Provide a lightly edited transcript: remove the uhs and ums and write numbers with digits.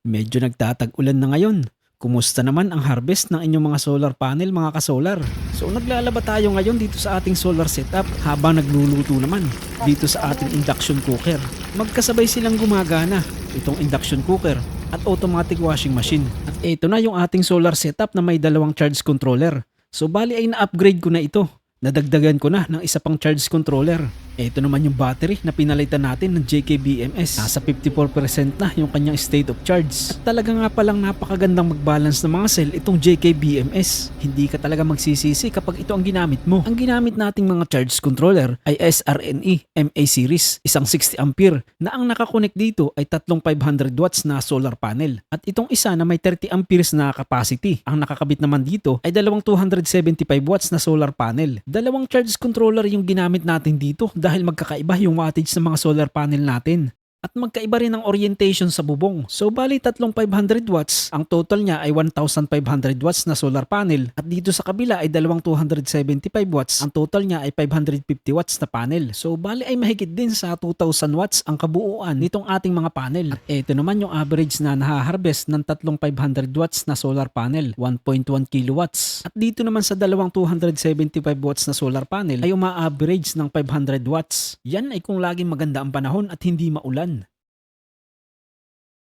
Medyo nagtatag-ulan na ngayon. Kumusta naman ang harvest ng inyong mga solar panel mga kasolar? So naglalaba tayo ngayon dito sa ating solar setup habang nagluluto naman dito sa ating induction cooker. Magkasabay silang gumagana, itong induction cooker at automatic washing machine. At ito na yung ating solar setup na may dalawang charge controller. So bali ay na-upgrade ko na ito. Nadagdagan ko na ng isa pang charge controller. Ito naman yung battery na pinalitan natin ng JKBMS. Nasa 54% na yung kanyang state of charge. At talaga nga palang napakagandang mag-balance ng mga cell itong JKBMS. Hindi ka talaga magsisisi kapag ito ang ginamit mo. Ang ginamit nating mga charge controller ay SRNE MA series, isang 60 ampere na ang nakakonect dito ay tatlong 500 watts na solar panel. At itong isa na may 30 amperes na capacity. Ang nakakabit naman dito ay dalawang 275 watts na solar panel. Dalawang charge controller yung ginamit natin dito dahil magkakaiba yung wattage ng mga solar panel natin. At magkaiba rin ang orientation sa bubong. So bali tatlong 500 watts, ang total niya ay 1,500 watts na solar panel. At dito sa kabila ay dalawang 275 watts, ang total niya ay 550 watts na panel. So bali ay mahigit din sa 2,000 watts ang kabuuan nitong ating mga panel. At ito naman yung average na nahaharvest ng tatlong 500 watts na solar panel, 1.1 kilowatts. At dito naman sa dalawang 275 watts na solar panel ay uma-average ng 500 watts. Yan ay kung laging maganda ang panahon at hindi maulan.